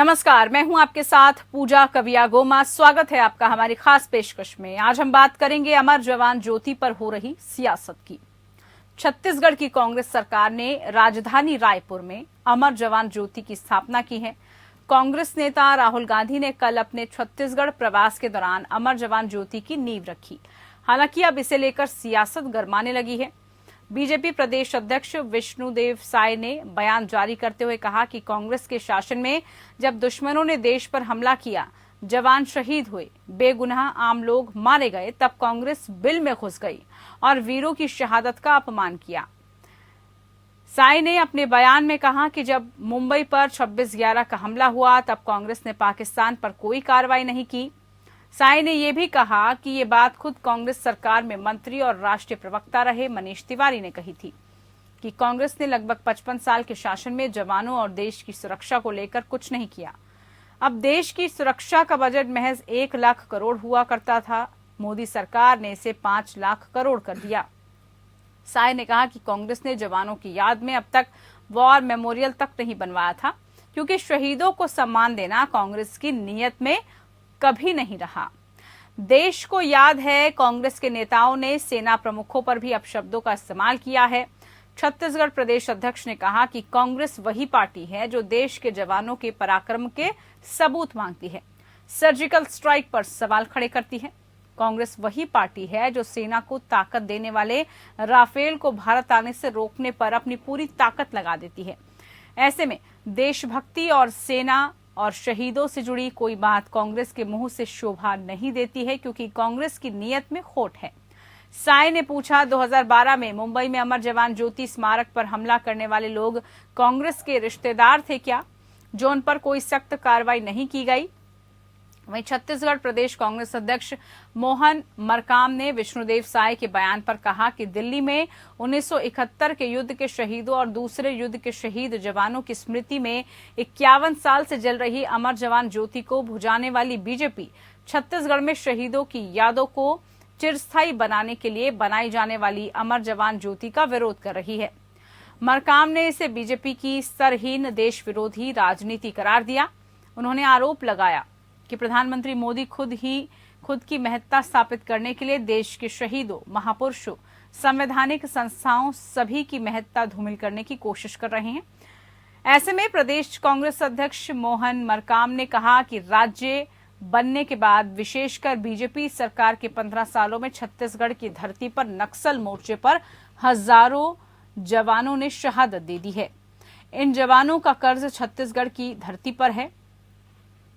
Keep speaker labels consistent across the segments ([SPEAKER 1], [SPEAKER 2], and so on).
[SPEAKER 1] नमस्कार, मैं हूं आपके साथ पूजा कविया गोमा। स्वागत है आपका हमारी खास पेशकश में। आज हम बात करेंगे अमर जवान ज्योति पर हो रही सियासत की। छत्तीसगढ़ की कांग्रेस सरकार ने राजधानी रायपुर में अमर जवान ज्योति की स्थापना की है। कांग्रेस नेता राहुल गांधी ने कल अपने छत्तीसगढ़ प्रवास के दौरान अमर जवान ज्योति की नींव रखी। हालांकि अब इसे लेकर सियासत गरमाने लगी है। बीजेपी प्रदेश अध्यक्ष विष्णुदेव साय ने बयान जारी करते हुए कहा कि कांग्रेस के शासन में जब दुश्मनों ने देश पर हमला किया, जवान शहीद हुए, बेगुनाह आम लोग मारे गए, तब कांग्रेस बिल में घुस गई और वीरों की शहादत का अपमान किया। साय ने अपने बयान में कहा कि जब मुंबई पर 26/11 का हमला हुआ तब कांग्रेस ने पाकिस्तान पर कोई कार्रवाई नहीं की। साय ने यह भी कहा कि ये बात खुद कांग्रेस सरकार में मंत्री और राष्ट्रीय प्रवक्ता रहे मनीष तिवारी ने कही थी कि कांग्रेस ने लगभग 55 साल के शासन में जवानों और देश की सुरक्षा को लेकर कुछ नहीं किया। अब देश की सुरक्षा का बजट महज 1 लाख करोड़ हुआ करता था, मोदी सरकार ने इसे 5 लाख करोड़ कर दिया। साय ने कहा कि कांग्रेस ने जवानों की याद में अब तक वॉर मेमोरियल तक नहीं बनवाया था, क्योंकि शहीदों को सम्मान देना कांग्रेस की नीयत में कभी नहीं रहा। देश को याद है, कांग्रेस के नेताओं ने सेना प्रमुखों पर भी अपशब्दों का इस्तेमाल किया है। छत्तीसगढ़ प्रदेश अध्यक्ष ने कहा कि कांग्रेस वही पार्टी है जो देश के जवानों के पराक्रम के सबूत मांगती है, सर्जिकल स्ट्राइक पर सवाल खड़े करती है। कांग्रेस वही पार्टी है जो सेना को ताकत देने वाले राफेल को भारत आने से रोकने पर अपनी पूरी ताकत लगा देती है। ऐसे में देशभक्ति और सेना और शहीदों से जुड़ी कोई बात कांग्रेस के मुंह से शोभा नहीं देती है, क्योंकि कांग्रेस की नीयत में खोट है। साय ने पूछा, 2012 में मुंबई में अमर जवान ज्योति स्मारक पर हमला करने वाले लोग कांग्रेस के रिश्तेदार थे क्या, जो उन पर कोई सख्त कार्रवाई नहीं की गई? वहीं छत्तीसगढ़ प्रदेश कांग्रेस अध्यक्ष मोहन मरकाम ने विष्णुदेव साय के बयान पर कहा कि दिल्ली में 1971 के युद्ध के शहीदों और दूसरे युद्ध के शहीद जवानों की स्मृति में 51 साल से जल रही अमर जवान ज्योति को बुझाने वाली बीजेपी छत्तीसगढ़ में शहीदों की यादों को चिरस्थायी बनाने के लिए बनाई जाने वाली अमर जवान ज्योति का विरोध कर रही है। मरकाम ने इसे बीजेपी की स्तरहीन देश विरोधी राजनीति करार दिया। उन्होंने आरोप लगाया कि प्रधानमंत्री मोदी खुद की महत्ता स्थापित करने के लिए देश के शहीदों, महापुरुषों, संवैधानिक संस्थाओं सभी की महत्ता धूमिल करने की कोशिश कर रहे हैं। ऐसे में प्रदेश कांग्रेस अध्यक्ष मोहन मरकाम ने कहा कि राज्य बनने के बाद विशेषकर बीजेपी सरकार के 15 सालों में छत्तीसगढ़ की धरती पर नक्सल मोर्चे पर हजारों जवानों ने शहादत दे दी है। इन जवानों का कर्ज छत्तीसगढ़ की धरती पर है।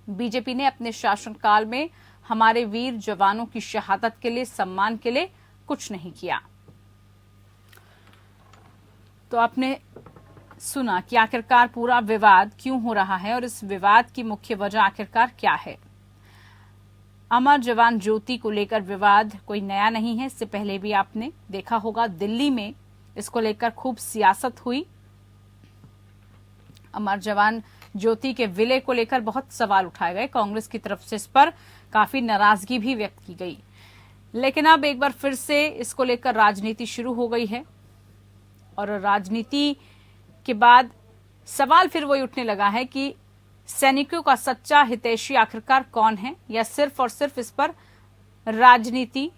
[SPEAKER 1] बीजेपी ने अपने शासनकाल में हमारे वीर जवानों की शहादत के लिए, सम्मान के लिए कुछ नहीं किया। तो आपने सुना कि आखिरकार पूरा विवाद क्यों हो रहा है और इस विवाद की मुख्य वजह आखिरकार क्या है। अमर जवान ज्योति को लेकर विवाद कोई नया नहीं है। इससे पहले भी आपने देखा होगा, दिल्ली में इसको लेकर खूब सियासत हुई। अमर जवान ज्योति के विलय को लेकर बहुत सवाल उठाए गए। कांग्रेस की तरफ से इस पर काफी नाराजगी भी व्यक्त की गई, लेकिन अब एक बार फिर से इसको लेकर राजनीति शुरू हो गई है और राजनीति के बाद सवाल फिर वही उठने लगा है कि सैनिकों का सच्चा हितैषी आखिरकार कौन है, या सिर्फ और सिर्फ इस पर राजनीति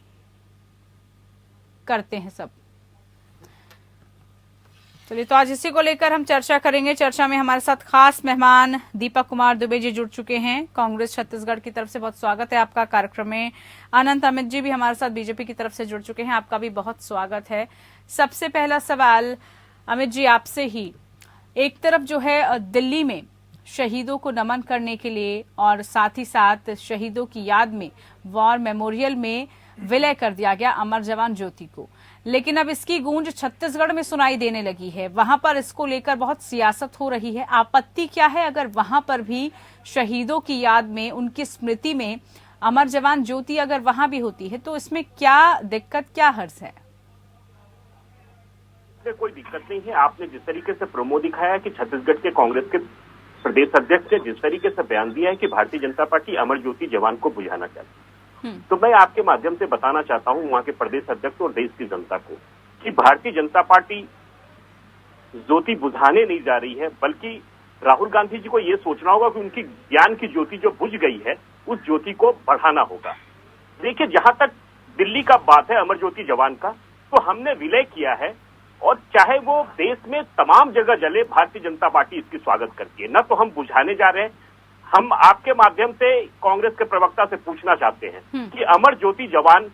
[SPEAKER 1] करते हैं सब। चलिए, तो आज इसी को लेकर हम चर्चा करेंगे। चर्चा में हमारे साथ खास मेहमान दीपक कुमार दुबे जी जुड़ चुके हैं। कांग्रेस छत्तीसगढ़ की तरफ से बहुत स्वागत है आपका कार्यक्रम में। अनंत अमित जी भी हमारे साथ बीजेपी की तरफ से जुड़ चुके हैं, आपका भी बहुत स्वागत है। सबसे पहला सवाल अमित जी आपसे ही, एक तरफ जो है दिल्ली में शहीदों को नमन करने के लिए और साथ ही साथ शहीदों की याद में वॉर मेमोरियल में विलय कर दिया गया अमर जवान ज्योति को, लेकिन अब इसकी गूंज छत्तीसगढ़ में सुनाई देने लगी है। वहां पर इसको लेकर बहुत सियासत हो रही है। आपत्ति क्या है अगर वहां पर भी शहीदों की याद में, उनकी स्मृति में अमर जवान ज्योति अगर वहां भी होती है, तो इसमें क्या दिक्कत, क्या हर्ज है?
[SPEAKER 2] कोई दिक्कत नहीं है। आपने जिस तरीके से प्रोमो दिखाया कि छत्तीसगढ़ के कांग्रेस के प्रदेश अध्यक्ष ने जिस तरीके से बयान दिया है कि भारतीय जनता पार्टी अमर ज्योति जवान को बुझाना चाहती है, तो मैं आपके माध्यम से बताना चाहता हूं वहां के प्रदेश अध्यक्ष और देश की जनता को कि भारतीय जनता पार्टी ज्योति बुझाने नहीं जा रही है, बल्कि राहुल गांधी जी को ये सोचना होगा कि उनकी ज्ञान की ज्योति जो बुझ गई है उस ज्योति को बढ़ाना होगा। देखिए, जहां तक दिल्ली का बात है अमर ज्योति जवान का, तो हमने विलय किया है और चाहे वो देश में तमाम जगह जले, भारतीय जनता पार्टी इसकी स्वागत करती है। न तो हम बुझाने जा रहे हैं, हम आपके माध्यम से कांग्रेस के प्रवक्ता से पूछना चाहते हैं कि अमर ज्योति जवान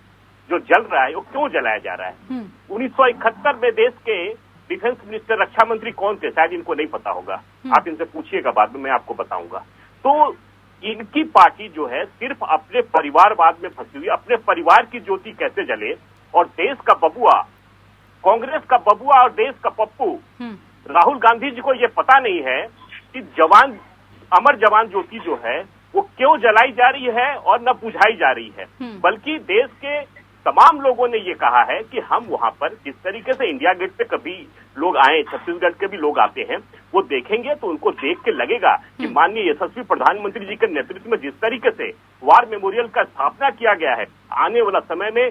[SPEAKER 2] जो जल रहा है वो क्यों जलाया जा रहा है। 1971 में देश के डिफेंस मिनिस्टर, रक्षा मंत्री कौन थे, शायद इनको नहीं पता होगा, आप इनसे पूछिएगा, बाद में मैं आपको बताऊंगा। तो इनकी पार्टी जो है सिर्फ अपने परिवारवाद में फंसी हुई, अपने परिवार की ज्योति कैसे जले और देश का बबुआ, कांग्रेस का बबुआ और देश का पप्पू राहुल गांधी जी को ये पता नहीं है कि जवान, अमर जवान ज्योति जो है वो क्यों जलाई जा रही है और न बुझाई जा रही है। बल्कि देश के तमाम लोगों ने ये कहा है कि हम वहां पर जिस तरीके से इंडिया गेट पे कभी लोग आए, छत्तीसगढ़ के भी लोग आते हैं, वो देखेंगे तो उनको देख के लगेगा कि माननीय यशस्वी प्रधानमंत्री जी के नेतृत्व में जिस तरीके से वार मेमोरियल का स्थापना किया गया है, आने वाला समय में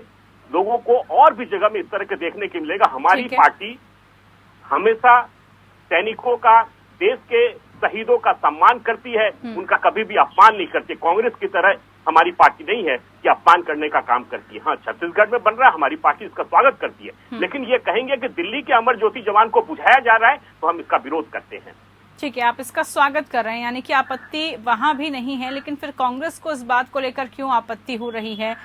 [SPEAKER 2] लोगों को और भी जगह में इस तरह के देखने को मिलेगा। हमारी पार्टी हमेशा सैनिकों का, देश के शहीदों का सम्मान करती है, उनका कभी भी अपमान नहीं करती। कांग्रेस की तरह हमारी पार्टी नहीं है कि अपमान करने का काम करती है। हाँ, छत्तीसगढ़ में बन रहा है, हमारी पार्टी इसका स्वागत करती है, लेकिन ये कहेंगे कि दिल्ली के अमर ज्योति जवान को बुझाया जा रहा है तो हम इसका विरोध करते हैं।
[SPEAKER 1] ठीक है, आप इसका स्वागत कर रहे हैं, यानी कि आपत्ति वहां भी नहीं है, लेकिन फिर कांग्रेस को इस बात को लेकर क्यों आपत्ति हो रही है?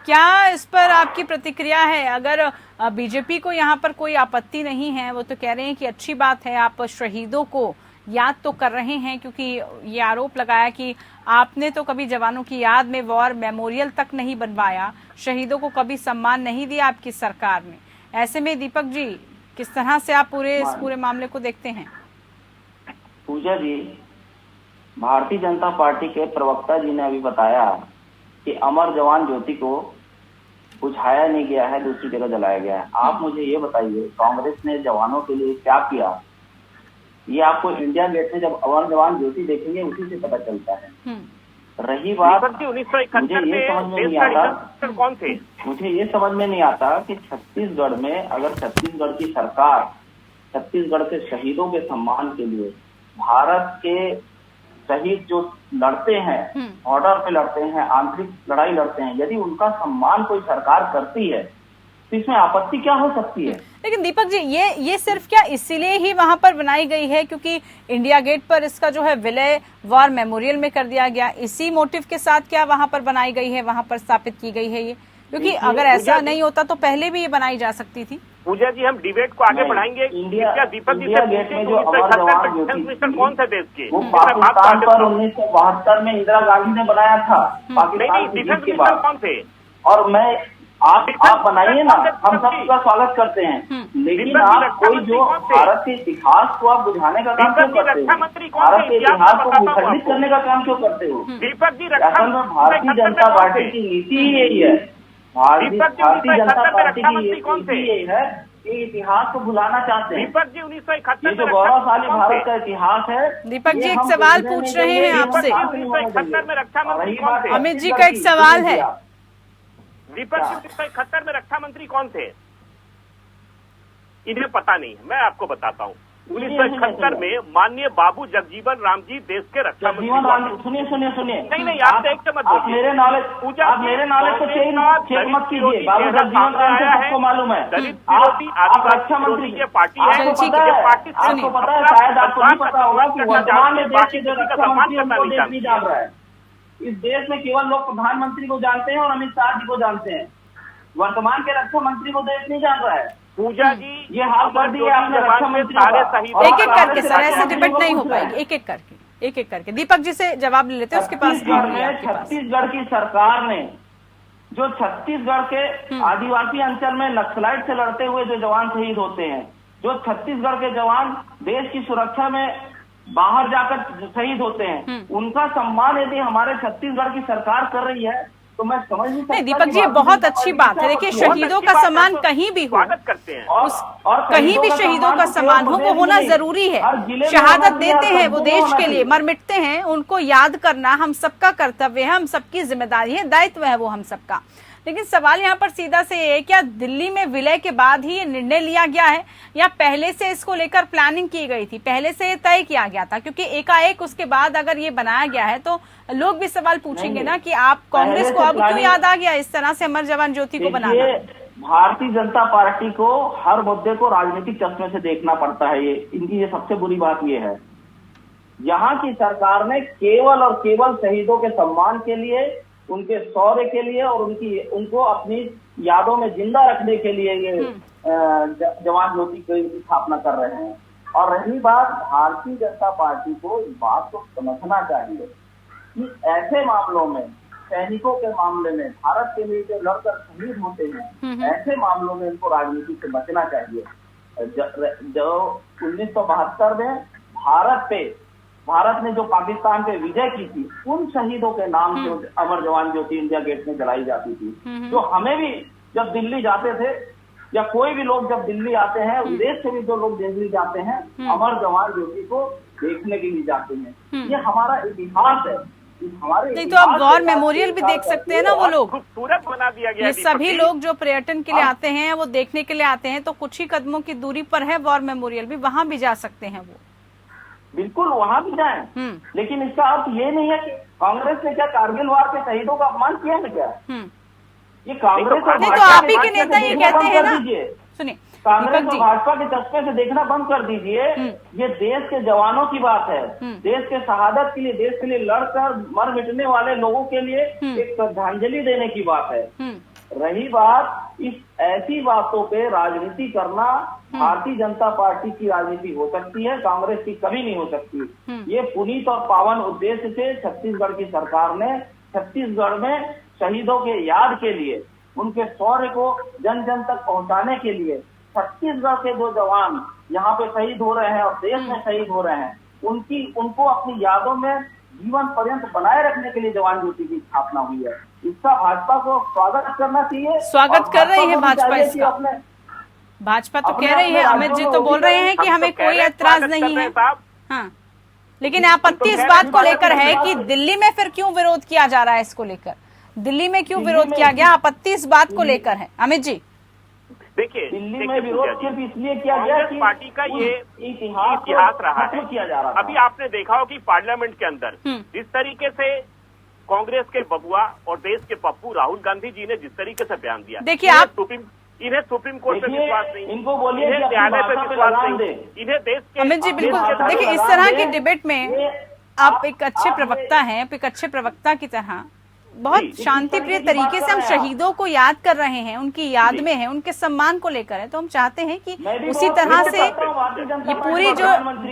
[SPEAKER 1] क्या इस पर आपकी प्रतिक्रिया है? अगर बीजेपी को यहाँ पर कोई आपत्ति नहीं है, वो तो कह रहे हैं कि अच्छी बात है, आप शहीदों को याद तो कर रहे हैं, क्योंकि ये आरोप लगाया कि आपने तो कभी जवानों की याद में वॉर मेमोरियल तक नहीं बनवाया, शहीदों को कभी सम्मान नहीं दिया आपकी सरकार ने। ऐसे में दीपक जी, किस तरह से आप इस पूरे मामले को देखते हैं?
[SPEAKER 3] पूजा जी, भारतीय जनता पार्टी के प्रवक्ता जी ने अभी बताया कि अमर जवान ज्योति को बुझाया नहीं गया है, दूसरी जगह जलाया गया है। आप मुझे ये बताइए, कांग्रेस ने जवानों के लिए क्या किया? ये आपको इंडिया गेट में जब अमर जवान ज्योति देखेंगे उसी से पता चलता है। रही बात, मुझे ये समझ में नहीं आता,
[SPEAKER 2] कौन थे,
[SPEAKER 3] मुझे ये समझ में नहीं आता कि छत्तीसगढ़ में अगर छत्तीसगढ़ की सरकार छत्तीसगढ़ के शहीदों के सम्मान के लिए, भारत के शहीद जो लड़ते हैं, बॉर्डर पे लड़ते हैं, आंतरिक लड़ाई लड़ते हैं, यदि उनका सम्मान कोई सरकार करती है तो इसमें आपत्ति क्या हो सकती है?
[SPEAKER 1] लेकिन दीपक जी, ये सिर्फ क्या इसीलिए ही वहां पर बनाई गई है क्योंकि इंडिया गेट पर इसका जो है विलय वॉर मेमोरियल में कर दिया गया, इसी मोटिव के साथ क्या वहां पर बनाई गई है, वहां पर स्थापित की गई है ये? क्योंकि अगर ऐसा नहीं होता तो पहले भी ये बनाई जा सकती थी।
[SPEAKER 2] पूजा जी, हम डिबेट को आगे बढ़ाएंगे। क्या दीपक जी से पूछें कि 1971 मिनिस्टर कौन थे देश के?
[SPEAKER 3] वो पाकिस्तान पर 1972 में इंदिरा गांधी ने बनाया था,
[SPEAKER 2] नहीं, डिफेंस मिनिस्टर कौन थे?
[SPEAKER 3] और मैं आप बनाइए ना, हम सबका स्वागत करते हैं, लेकिन आप कोई जो भारत के इतिहास को आप बुझाने का काम क्यों करते हो? भारत के इतिहास को विखंडित करने का काम क्यों करते हो?
[SPEAKER 2] दीपक जी,
[SPEAKER 3] असल में भारतीय जनता पार्टी की नीति ही यही है, भारतीय जनता पार्टी की नीति यही है कि इतिहास को भुलाना चाहते हैं।
[SPEAKER 2] दीपक जी, 1971
[SPEAKER 3] ये जो गौरवशाली भारत का इतिहास है।
[SPEAKER 1] दीपक जी, एक सवाल पूछ रहे हैं आपसे।
[SPEAKER 2] 1971 में रक्षा मंत्री कौन थे?
[SPEAKER 1] अमित जी का एक सवाल है।
[SPEAKER 2] दीपक जी, 1971 में रक्षा मंत्री कौन थे? इन्हें पता नहीं है, मैं आपको बताता हूँ। 1971 में माननीय बाबू जगजीवन राम जी देश के रक्षा मंत्री।
[SPEAKER 3] सुनिए,
[SPEAKER 2] नहीं, आप देख के मत बोलिए।
[SPEAKER 3] मेरे नॉलेज को चेक मत कीजिए। बाबू जगजीवन राम जी सबको मालूम है, आप रक्षा मंत्री की पार्टी है, आपको पता है, शायद आपको नहीं पता होगा कि वर्तमान में देश के जो रक्षा मंत्री उनको देश नहीं जान रहा है। इस देश में केवल लोग प्रधानमंत्री को जानते हैं और अमित शाह जी को जानते हैं, वर्तमान के रक्षा मंत्री को देश नहीं जान रहा है।
[SPEAKER 2] पूजा जी,
[SPEAKER 3] ये हाल कर दिए आपने रक्षा मंत्री
[SPEAKER 2] सारे सही।
[SPEAKER 1] एक एक करके सर, ऐसे डिबेट नहीं हो पाएगी, एक एक करके दीपक जी से जवाब ले लेते हैं, उसके पास।
[SPEAKER 3] छत्तीसगढ़ की सरकार ने जो छत्तीसगढ़ के आदिवासी अंचल में नक्सलाइट से लड़ते हुए जो जवान शहीद होते हैं, जो छत्तीसगढ़ के जवान देश की सुरक्षा में बाहर जाकर शहीद होते हैं, उनका सम्मान यदि हमारे छत्तीसगढ़ की सरकार कर रही है तो मैं समझ नहीं सकता।
[SPEAKER 1] दीपक जी, ये बहुत अच्छी बात है। देखिए, शहीदों का सम्मान कहीं भी हो,
[SPEAKER 2] करते हैं
[SPEAKER 1] और कहीं भी शहीदों का सम्मान हो, वो होना जरूरी है। शहादत देते हैं वो देश के लिए, मर मिटते हैं, उनको याद करना हम सबका कर्तव्य है, हम सबकी जिम्मेदारी है, दायित्व है वो हम सबका। लेकिन सवाल यहाँ पर सीधा से ये है, क्या दिल्ली में विलय के बाद ही ये निर्णय लिया गया है या पहले से इसको लेकर प्लानिंग की गई थी, पहले से ये तय किया गया था? क्योंकि एकाएक उसके बाद अगर ये बनाया गया है तो लोग भी सवाल पूछेंगे ना कि आप कांग्रेस को अब क्यों याद आ गया इस तरह से अमर जवान ज्योति को बनाना?
[SPEAKER 3] भारतीय जनता पार्टी को हर मुद्दे को राजनीतिक चश्मे से देखना पड़ता है। ये इनकी ये सबसे बुरी बात ये है, यहाँ की सरकार ने केवल और केवल शहीदों के सम्मान के लिए, उनके शौर्य के लिए और उनको अपनी यादों में जिंदा रखने के लिए ये जवान ज्योति की स्थापना कर रहे हैं। और रही बात, भारतीय जनता पार्टी को इस बात को समझना चाहिए कि ऐसे मामलों में, सैनिकों के मामले में, भारत के लिए जो लड़कर शहीद होते हैं, ऐसे मामलों में इनको राजनीति से बचना चाहिए। जो 1972 में भारत ने जो पाकिस्तान पे विजय की थी, उन शहीदों के नाम से अमर जवान ज्योति इंडिया गेट में जलाई जाती थी। तो हमें भी जब दिल्ली जाते थे या कोई भी लोग जब दिल्ली आते हैं, विदेश से भी जो लोग दिल्ली जाते हैं, अमर जवान ज्योति को देखने के लिए जाते हैं। ये हमारा इतिहास है।
[SPEAKER 1] नहीं तो आप वॉर मेमोरियल भी देख सकते हैं ना, वो लोग
[SPEAKER 2] खूबसूरत बना दिया गया।
[SPEAKER 1] ये सभी लोग जो पर्यटन के लिए आते हैं, वो देखने के लिए आते हैं, तो कुछ ही कदमों की दूरी पर है वॉर मेमोरियल भी, वहां भी जा सकते हैं वो।
[SPEAKER 3] बिल्कुल वहां भी जाएं, लेकिन इसका अर्थ ये नहीं है कि कांग्रेस ने क्या कारगिल वार के शहीदों का अपमान किया है क्या? ये कांग्रेस
[SPEAKER 1] नहीं तो आप ही के नेता ये कहते हैं ना, सुनिए
[SPEAKER 3] कांग्रेस और भाजपा के चस्पे से देखना बंद कर दीजिए। ये देश के जवानों की बात है, देश के शहादत के लिए, देश के लिए लड़कर मर मिटने वाले लोगों के लिए एक श्रद्धांजलि देने की बात है। रही बात इस ऐसी बातों पे राजनीति करना, भारतीय जनता पार्टी की राजनीति हो सकती है, कांग्रेस की कभी नहीं हो सकती। ये पुनीत और पावन उद्देश्य से छत्तीसगढ़ की सरकार ने छत्तीसगढ़ में शहीदों के याद के लिए, उनके शौर्य को जन जन तक पहुंचाने के लिए, छत्तीसगढ़ के जो जवान यहाँ पे शहीद हो रहे हैं और देश में शहीद हो रहे हैं, उनको अपनी यादों में जीवन पर्यंत बनाए रखने के लिए जवान ज्योति की स्थापना हुई है। इसका भाजपा को स्वागत करना चाहिए।
[SPEAKER 1] स्वागत कर रही है भाजपा इसका। भाजपा तो कह रही है, अमित जी तो बोल रहे हैं कि हमें कोई ऐतराज नहीं है। हाँ, लेकिन आपत्ति इस बात को लेकर है कि दिल्ली में फिर क्यों विरोध किया जा रहा है, इसको लेकर दिल्ली में क्यों विरोध किया गया, आपत्ति इस बात को लेकर है। अमित जी
[SPEAKER 2] देखिए,
[SPEAKER 3] दिल्ली में विरोध सिर्फ इसलिए किया गया कि
[SPEAKER 2] पार्टी का ये इतिहास रहा है।
[SPEAKER 3] किया जा रहा था।
[SPEAKER 2] अभी आपने देखा हो कि पार्लियामेंट के अंदर जिस तरीके से कांग्रेस के बबुआ और देश के पप्पू राहुल गांधी जी ने जिस तरीके से बयान दिया,
[SPEAKER 1] देखिए आप
[SPEAKER 2] इन्हें सुप्रीम कोर्ट पे विश्वास नहीं,
[SPEAKER 3] इनको बोलिए
[SPEAKER 2] इन्हें न्यायालय पे विश्वास नहीं, इन्हें देश के।
[SPEAKER 1] अमित जी बिल्कुल, देखिए इस तरह की डिबेट में आप एक अच्छे प्रवक्ता हैं, आप एक अच्छे प्रवक्ता की तरह बहुत शांति प्रिय तरीके से हम शहीदों को याद कर रहे हैं, उनकी याद में है, उनके सम्मान को लेकर है, तो हम चाहते हैं कि उसी तरह से ये पूरी जो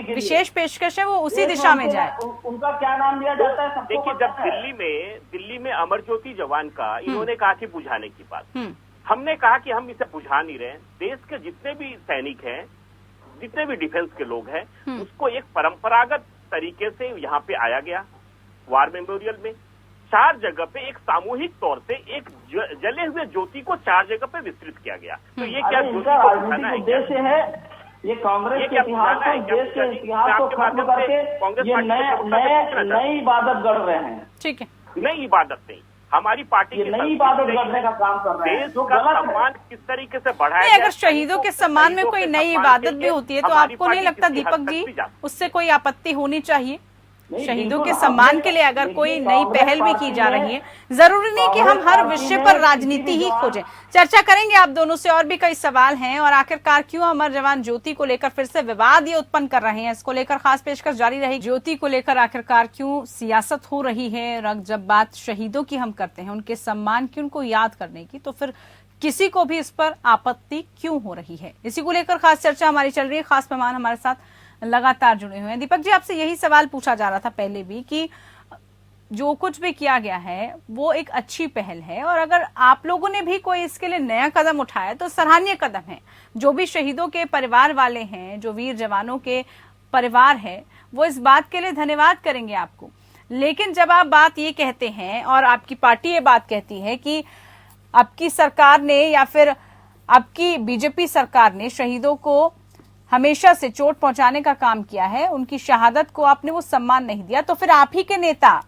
[SPEAKER 1] विशेष पेशकश है वो उसी दिशा में जाए।
[SPEAKER 3] उनका क्या नाम दिया जाता है?
[SPEAKER 2] देखिए, जब दिल्ली में अमर ज्योति जवान का इन्होंने कहा कि बुझाने की बात, हमने कहा कि हम इसे बुझा नहीं रहे। देश के जितने भी सैनिक हैं, जितने भी डिफेंस के लोग हैं, उसको एक परंपरागत तरीके से यहाँ पे आया गया वार मेमोरियल में। 4 जगह पे एक सामूहिक तौर से एक जले हुए ज्योति को 4 जगह पे विस्तृत किया गया। तो ये क्या ज्योति को बुझाना है?
[SPEAKER 3] उद्देश्य है ये कांग्रेस के इतिहास को, देश के इतिहास को खत्म करके ये नई इबादत गढ़ रहे हैं।
[SPEAKER 1] ठीक है,
[SPEAKER 2] नई इबादत नहीं, हमारी पार्टी की
[SPEAKER 3] नई इबादत गढ़ने का काम कर रहे हैं।
[SPEAKER 2] देश का सम्मान किस तरीके से बढ़ाया?
[SPEAKER 1] अगर शहीदों के सम्मान में कोई नई इबादत भी होती है तो आपको नहीं लगता दीपक जी उससे कोई आपत्ति होनी चाहिए? शहीदों के सम्मान के लिए अगर कोई नई पहल भी की जा रही है, जरूरी नहीं कि हम हर विषय पर राजनीति ही खोजें। चर्चा करेंगे आप दोनों से, और भी कई सवाल हैं, और आखिरकार क्यों अमर जवान ज्योति को लेकर फिर से विवाद ये उत्पन्न कर रहे हैं, इसको लेकर खास पेशकश जारी रहेगी। ज्योति को लेकर आखिरकार क्यों सियासत हो रही है, जब बात शहीदों की हम करते हैं, उनके सम्मान की, उनको याद करने की, तो फिर किसी को भी इस पर आपत्ति क्यों हो रही है, इसी को लेकर खास चर्चा हमारी चल रही है। खास मेहमान हमारे साथ लगातार जुड़े हुए हैं। दीपक जी, आपसे यही सवाल पूछा जा रहा था पहले भी कि जो कुछ भी किया गया है वो एक अच्छी पहल है, और अगर आप लोगों ने भी कोई इसके लिए नया कदम उठाया तो सराहनीय कदम है। जो भी शहीदों के परिवार वाले हैं, जो वीर जवानों के परिवार है, वो इस बात के लिए धन्यवाद करेंगे आपको। लेकिन जब आप बात ये कहते हैं और आपकी पार्टी ये बात कहती है कि आपकी सरकार ने या फिर आपकी बीजेपी सरकार ने शहीदों को हमेशा से चोट पहुंचाने का काम किया है, उनकी शहादत को आपने वो सम्मान नहीं दिया, तो फिर आप ही के नेता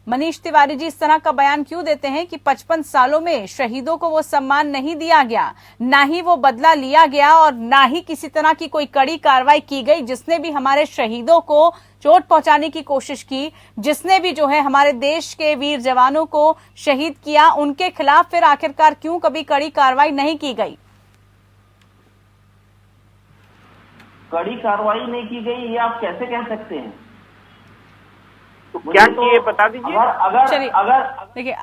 [SPEAKER 1] मनीष तिवारी जी इस तरह का बयान क्यों देते हैं कि 55 सालों में शहीदों को वो सम्मान नहीं दिया गया, ना ही वो बदला लिया गया और ना ही किसी तरह की कोई कड़ी कार्रवाई की गई। जिसने भी हमारे शहीदों को चोट पहुंचाने की कोशिश की, जिसने भी जो है हमारे देश के वीर जवानों को शहीद किया, उनके खिलाफ फिर आखिरकार क्यों कभी कड़ी कार्रवाई नहीं की गई?
[SPEAKER 3] कड़ी कार्रवाई नहीं की गई, ये आप कैसे कह सकते हैं?
[SPEAKER 2] तो क्या किए बता दीजिए।
[SPEAKER 3] अगर
[SPEAKER 1] देखिए,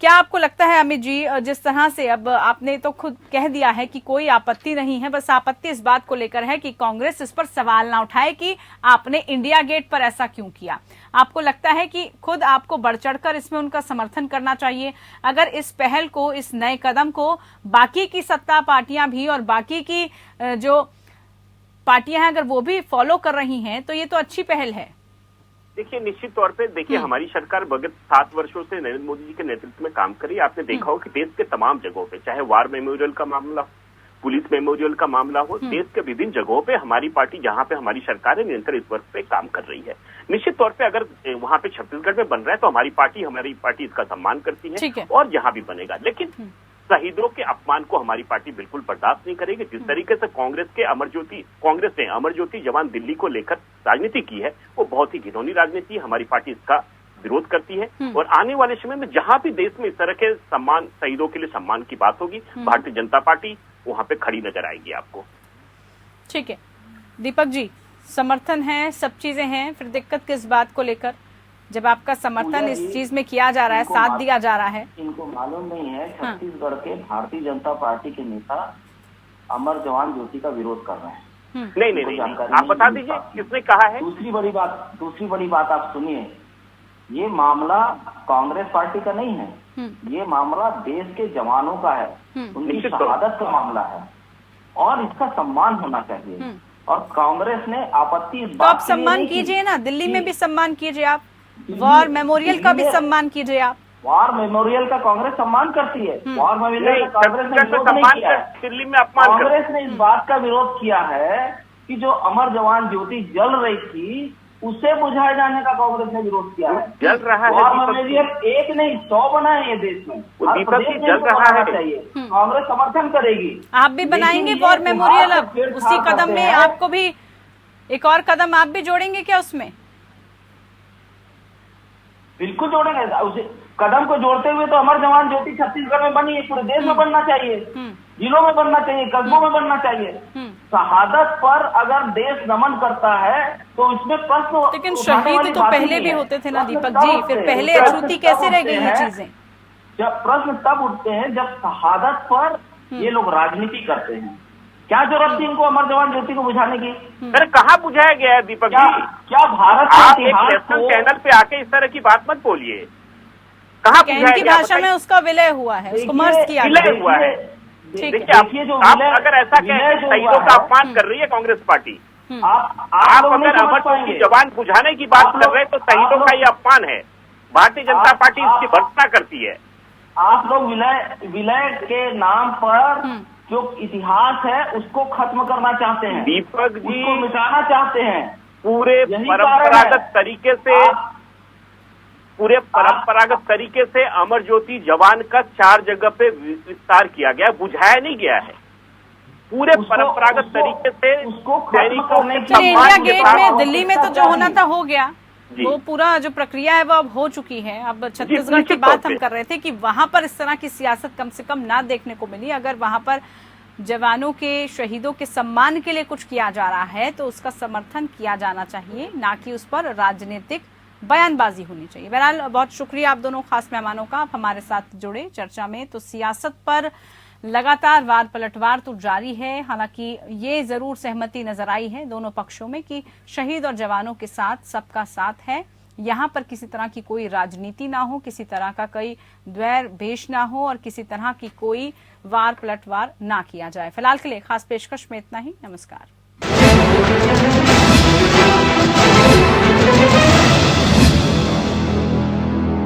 [SPEAKER 1] क्या आपको लगता है अमित जी, जिस तरह से अब आपने तो खुद कह दिया है कि कोई आपत्ति नहीं है, बस आपत्ति इस बात को लेकर है कि कांग्रेस इस पर सवाल ना उठाए कि आपने इंडिया गेट पर ऐसा क्यों किया। आपको लगता है कि खुद आपको बढ़ चढ़कर इसमें उनका समर्थन करना चाहिए? अगर इस पहल को, इस नए कदम को बाकी की सत्ता पार्टियां भी और बाकी की जो पार्टियां हैं अगर वो भी फॉलो कर रही हैं तो ये तो अच्छी पहल है।
[SPEAKER 2] देखिए, निश्चित तौर पे देखिए, हमारी सरकार विगत 7 वर्षों से नरेंद्र मोदी जी के नेतृत्व में काम करी। आपने देखा हो कि देश के तमाम जगहों पे, चाहे वार मेमोरियल का मामला, पुलिस मेमोरियल का मामला हो, देश के विभिन्न जगहों पे हमारी पार्टी, जहां पे हमारी सरकार है, निरंतर इस वर्ष पे काम कर रही है। निश्चित तौर पे अगर वहां पे छत्तीसगढ़ में बन रहा है तो हमारी पार्टी इसका सम्मान करती है और जहां भी बनेगा। लेकिन शहीदों के अपमान को हमारी पार्टी बिल्कुल बर्दाश्त नहीं करेगी। जिस तरीके से कांग्रेस ने अमर ज्योति जवान दिल्ली को लेकर राजनीति की है, वो बहुत ही घिनौनी राजनीति है। हमारी पार्टी इसका विरोध करती है और आने वाले समय में जहां भी देश में इस तरह के सम्मान, शहीदों के लिए सम्मान की बात होगी, भारतीय जनता पार्टी वहां पे खड़ी नजर आएगी आपको।
[SPEAKER 1] ठीक है दीपक जी, समर्थन है, सब चीजें हैं, फिर दिक्कत किस बात को लेकर जब आपका समर्थन इस चीज में किया जा रहा है, साथ दिया जा रहा है?
[SPEAKER 3] इनको मालूम नहीं है छत्तीसगढ़ के भारतीय जनता पार्टी के नेता अमर जवान ज्योति का विरोध कर रहे हैं।
[SPEAKER 2] नहीं, आप बता दीजिए किसने कहा है।
[SPEAKER 3] दूसरी बड़ी बात आप सुनिए, ये मामला कांग्रेस पार्टी का नहीं है, ये मामला देश के जवानों का है, उनकी शहादत का मामला है और इसका सम्मान होना चाहिए। और कांग्रेस ने आपत्ति इस
[SPEAKER 1] तो
[SPEAKER 3] बात
[SPEAKER 1] आप सम्मान कीजिए ना, दिल्ली में भी सम्मान कीजिए, आप वॉर मेमोरियल का भी सम्मान कीजिए। आप
[SPEAKER 3] वॉर मेमोरियल का कांग्रेस सम्मान करती है, वॉर मेमोरियल का कांग्रेस ने विरोध नहीं किया है।
[SPEAKER 2] दिल्ली में अपमान
[SPEAKER 3] कांग्रेस ने इस बात का विरोध किया है कि जो अमर जवान ज्योति जल रही थी उसे बुझाए जाने का कांग्रेस ने विरोध किया है।
[SPEAKER 2] जल रहा है
[SPEAKER 3] वॉर मेमोरियल एक नहीं 100 बनाए ये देश में, हर प्रदेश में
[SPEAKER 2] जल रहा है
[SPEAKER 3] चाहिए, कांग्रेस समर्थन करेगी।
[SPEAKER 1] आप भी बनाएंगे वॉर मेमोरियल? अब उसी कदम में आपको भी एक और कदम आप भी जोड़ेंगे क्या उसमें?
[SPEAKER 3] बिल्कुल जोड़ेंगे। उसे कदम को जोड़ते हुए तो अमर जवान ज्योति छत्तीसगढ़ में बनी है, पूरे देश में बनना चाहिए, जिलों में बनना चाहिए, कस्बों में बनना चाहिए। शहादत पर अगर देश नमन करता है तो इसमें प्रश्न,
[SPEAKER 1] लेकिन शहीद तो पहले भी होते थे ना दीपक जी, फिर पहले अछूती कैसे रह गई ये चीजें?
[SPEAKER 3] जब प्रश्न तब उठते हैं जब शहादत पर ये लोग राजनीति करते हैं। क्या जरूरत थी इनको अमर जवान ज्योति को बुझाने की?
[SPEAKER 2] अरे कहाँ बुझाया गया है दीपक जी?
[SPEAKER 3] क्या भारत
[SPEAKER 2] आप एक नेशनल चैनल पे आके इस तरह की बात मत बोलिए। कहाँ
[SPEAKER 1] की भाषा में उसका विलय हुआ है, उसको मर्ज किया
[SPEAKER 2] हुआ है। देखिए, आप अगर ऐसा कहें शहीदों का अपमान कर रही है कांग्रेस पार्टी, आप अगर अमर ज्योति जवान बुझाने की बात कर रहे हैं तो शहीदों का ये अपमान है। भारतीय जनता पार्टी इसकी भर्त्सना करती है।
[SPEAKER 3] आप लोग विलय के नाम पर जो इतिहास है उसको खत्म करना चाहते हैं,
[SPEAKER 2] दीपक जी,
[SPEAKER 3] उसको मिटाना चाहते हैं।
[SPEAKER 2] पूरे परंपरागत तरीके से अमर ज्योति जवान का 4 जगह पे विस्तार किया गया, बुझाया नहीं गया है। पूरे परंपरागत तरीके से
[SPEAKER 3] उसको
[SPEAKER 1] इंडिया गेट में दिल्ली में तो जो होना था हो गया, वो पूरा जो प्रक्रिया है वो अब हो चुकी है। अब छत्तीसगढ़ की बात हम कर रहे थे कि वहां पर इस तरह की सियासत कम से कम ना देखने को मिली। अगर वहां पर जवानों के, शहीदों के सम्मान के लिए कुछ किया जा रहा है तो उसका समर्थन किया जाना चाहिए, ना कि उस पर राजनीतिक बयानबाजी होनी चाहिए। बहरहाल बहुत शुक्रिया आप दोनों खास मेहमानों का, आप हमारे साथ जुड़े चर्चा में। तो सियासत पर लगातार वार पलटवार तो जारी है, हालांकि ये जरूर सहमति नजर आई है दोनों पक्षों में कि शहीद और जवानों के साथ सबका साथ है। यहाँ पर किसी तरह की कोई राजनीति ना हो, किसी तरह का कोई द्वैर भेष ना हो और किसी तरह की कोई वार पलटवार ना किया जाए। फिलहाल के लिए खास पेशकश में इतना ही। नमस्कार।